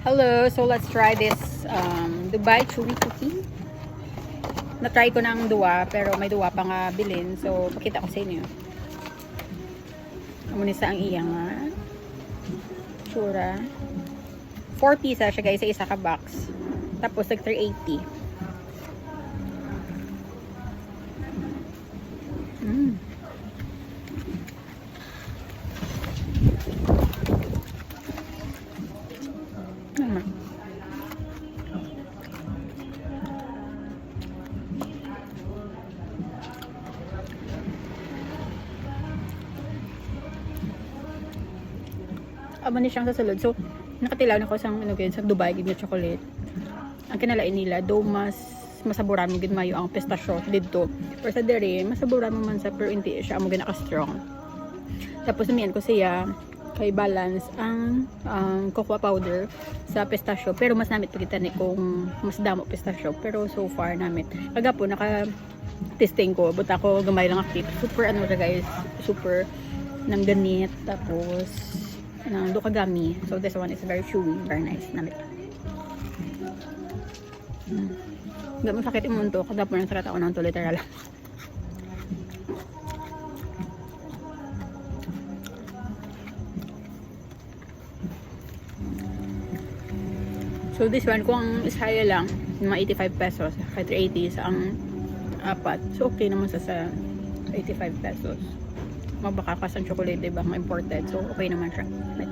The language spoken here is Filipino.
Hello, so let's try this Dubai Chewy Cookie. Na-try ko ng duwa, pero may duwa pa nga bilin. So, pakita ko sa inyo. Amunin sa ang iyang tsura. 4 pieces siya guys, sa isa ka box. Tapos, like 380. Aba ni siyang sasulod. So, nakatilaw na ko sa Dubai, gid chocolate. Ang kinalain nila, do mas masaburan mo gid mayo ang pistachio didto. Pero sa dere, masaburan mo man sa pero hindi siya amo ginaka-strong. Tapos namian ko siya kay balance ang cocoa powder sa pistachio, pero mas namit pagita ni kung mas damo pistachio, pero so far namit. Kagapo naka testing ko, but ako gamay lang active. Super ano ra guys, super nang ganit, tapos ng Dokagami. So this one is very chewy, very nice. Namit. Hindi mo sakit yung mundo. Kada po nang sakit ako ng to, literal. So this one, kung isaya lang, mga 85 pesos, kahit 380 sa ang apat. So okay naman sa 85 pesos. Mabakakas ang chocolate, diba? Mga imported. So, okay naman siya. Right.